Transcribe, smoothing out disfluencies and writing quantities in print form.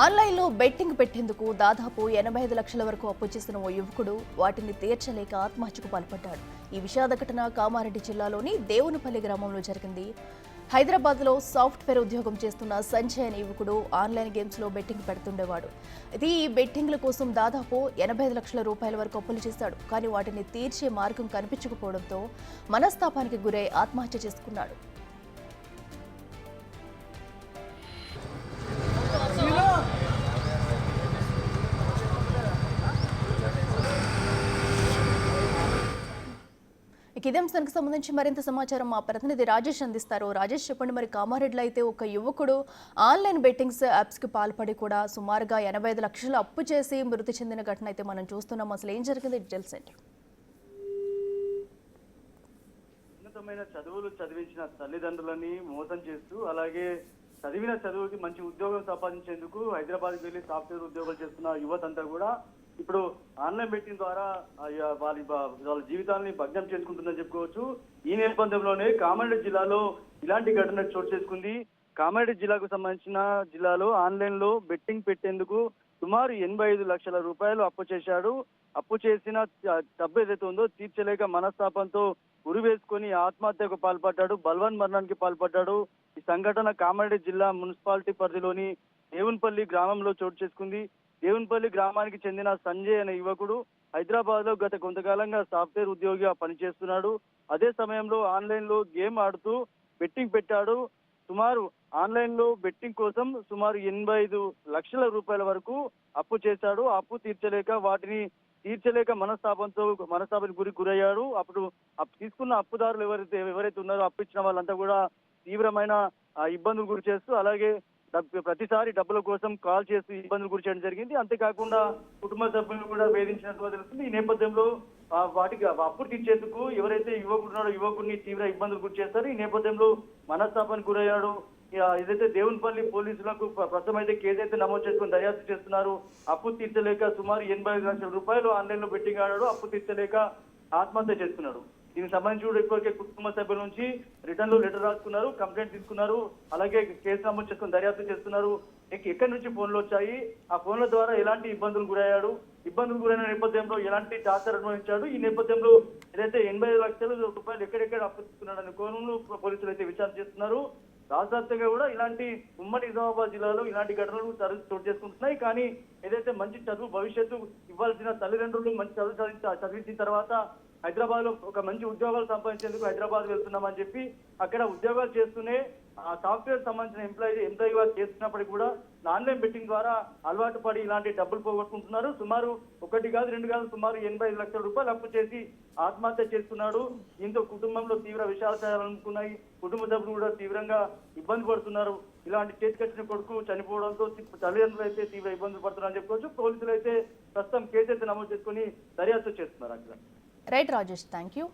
ఆన్లైన్లో బెట్టింగ్ పెట్టేందుకు దాదాపు 85 లక్షల వరకు అప్పు చేసిన ఓ యువకుడు వాటిని తీర్చలేక ఆత్మహత్యకు పాల్పడ్డాడు. ఈ విషాద ఘటన కామారెడ్డి జిల్లాలోని దేవునిపల్లి గ్రామంలో జరిగింది. హైదరాబాద్లో సాఫ్ట్వేర్ ఉద్యోగం చేస్తున్న సంజయ్ అనే యువకుడు ఆన్లైన్ గేమ్స్లో బెట్టింగ్ పెడుతుండేవాడు. ఈ బెట్టింగ్ల కోసం దాదాపు 85 లక్షల రూపాయల వరకు అప్పులు చేశాడు. కానీ వాటిని తీర్చే మార్గం కనిపించకపోవడంతో మనస్తాపానికి గురై ఆత్మహత్య చేసుకున్నాడు. ఇదే అంశానికి సంబంధించి మరింత సమాచారం మా ప్రతినిధి రాజేష్ అందిస్తారు. రాజేష్, చెప్పండి, మరి కామారెడ్డిలో అయితే ఒక యువకుడు ఆన్లైన్ బెట్టింగ్స్ యాప్స్కి పాల్పడి కూడా సుమారుగా 85 లక్షలు అప్పు చేసి మృతి చెందిన ఘటన అయితే మనం చూస్తున్నాం. అసలు ఏం జరిగింది, డీటెయిల్స్ ఏంటి? ఉన్నతమైన చదువులు చదివించిన తల్లిదండ్రులని మోసం చేస్తూ, అలాగే చదివిన చదువుకి మంచి ఉద్యోగం సంపాదించేందుకు హైదరాబాద్కి వెళ్లి సాఫ్ట్వేర్ ఉద్యోగాలు చేస్తున్న యువత అంతా కూడా ఇప్పుడు ఆన్లైన్ బెట్టింగ్ ద్వారా వాళ్ళ జీవితాన్ని భగ్నం చేసుకుంటుందని చెప్పుకోవచ్చు. ఈ నేపథ్యంలోనే కామారెడ్డి జిల్లాలో ఇలాంటి ఘటన చోటు చేసుకుంది. కామారెడ్డి జిల్లాకు సంబంధించిన జిల్లాలో ఆన్లైన్ లో బెట్టింగ్ పెట్టేందుకు సుమారు 85 లక్షల రూపాయలు అప్పు చేశాడు. అప్పు చేసిన డబ్బు ఏదైతే ఉందో తీర్చలేక మనస్తాపంతో ఉరి వేసుకొని ఆత్మహత్యకు పాల్పడ్డాడు, బల్వన్ మరణానికి పాల్పడ్డాడు. ఈ సంఘటన కామారెడ్డి జిల్లా మున్సిపాలిటీ పరిధిలోని దేవునిపల్లి గ్రామంలో చోటు చేసుకుంది. దేవునిపల్లి గ్రామానికి చెందిన సంజయ్ అనే యువకుడు హైదరాబాద్ లో గత కొంతకాలంగా సాఫ్ట్వేర్ ఉద్యోగిగా పనిచేస్తున్నాడు. అదే సమయంలో ఆన్లైన్ లో గేమ్ ఆడుతూ బెట్టింగ్ పెట్టాడు. సుమారు ఆన్లైన్ లో బెట్టింగ్ కోసం సుమారు 85 లక్షల రూపాయల వరకు అప్పు చేశాడు. అప్పు తీర్చలేక మనస్తాపానికి గురయ్యాడు. అప్పుడు తీసుకున్న అప్పుదారులు ఎవరైతే ఉన్నారో అప్పు ఇచ్చిన వాళ్ళంతా కూడా తీవ్రమైన ఇబ్బందులు గురి చేస్తూ, అలాగే ప్రతిసారి డబ్బుల కోసం కాల్ చేస్తూ ఇబ్బందులు గురి చేయడం జరిగింది. అంతేకాకుండా కుటుంబ సభ్యులను కూడా వేధించినట్టుగా తెలుస్తుంది. ఈ నేపథ్యంలో వాటికి అప్పు తీర్చేందుకు ఎవరైతే యువకుడిని తీవ్ర ఇబ్బందులు గురి చేస్తారు. ఈ నేపథ్యంలో మనస్తాపానికి గురయ్యాడు. ఏదైతే దేవునిపల్లి పోలీసులకు ప్రస్తుతం అయితే కేసు అయితే నమోదు చేసుకుని దర్యాప్తు చేస్తున్నారు. అప్పు తీర్చలేక సుమారు 85 లక్షల రూపాయలు ఆన్లైన్ లో బెట్టింగ్ ఆడాడు. అప్పు తీర్చలేక ఆత్మహత్య చేసుకున్నాడు. దీనికి సంబంధించి కూడా ఇప్పటికే కుటుంబ సభ్యుల నుంచి రిటర్న్ లో లెటర్ రాసుకున్నారు, కంప్లైంట్ తీసుకున్నారు, అలాగే కేసు నమోదు చేసుకుని దర్యాప్తు చేస్తున్నారు. ఎక్కడి నుంచి ఫోన్లు వచ్చాయి, ఆ ఫోన్ల ద్వారా ఎలాంటి ఇబ్బందులు గురైన నేపథ్యంలో ఎలాంటి టార్చర్ అనుభవించాడు, ఈ నేపథ్యంలో ఏదైతే 85 లక్షల రూపాయలు ఎక్కడెక్కడ అప్పు తీసుకున్నాడనే కోణంలో పోలీసులు అయితే విచారణ చేస్తున్నారు. రాష్ట్రవ్యాప్తంగా కూడా ఇలాంటి ఉమ్మడి నిజామాబాద్ జిల్లాలో ఇలాంటి ఘటనలు చోటు చేసుకుంటున్నాయి. కానీ ఏదైతే మంచి చదువు భవిష్యత్తు ఇవ్వాల్సిన తల్లిదండ్రులు మంచి చదివించిన తర్వాత హైదరాబాద్ లో ఒక మంచి ఉద్యోగాలు సంపాదించేందుకు హైదరాబాద్ వెళ్తున్నామని చెప్పి అక్కడ ఉద్యోగాలు చేస్తూనే సాఫ్ట్వేర్ సంబంధించిన ఎంప్లాయీగా చేస్తున్నప్పటికీ కూడా ఆన్లైన్ బెట్టింగ్ ద్వారా అలవాటు పడి ఇలాంటి డబ్బులు పోగొట్టుకుంటున్నారు. సుమారు 1 కాదు 2 కాదు సుమారు 85 లక్షల రూపాయలు అప్పు చేసి ఆత్మహత్య చేసుకున్నాడు. దీంతో కుటుంబంలో తీవ్ర విషాదాలు అనుకున్నాయి. కుటుంబ సభ్యులు కూడా తీవ్రంగా ఇబ్బంది పడుతున్నారు. ఇలాంటి చేతికట్టిన కొడుకు చనిపోవడంతో తల్లిదండ్రులు అయితే తీవ్ర ఇబ్బందులు పడుతున్నారని చెప్పుకోవచ్చు. పోలీసులు అయితే ప్రస్తుతం కేసు అయితే నమోదు చేసుకుని దర్యాప్తు చేస్తున్నారు. అక్కడ రైట్ రాజేష్, థ్యాంక్ యూ.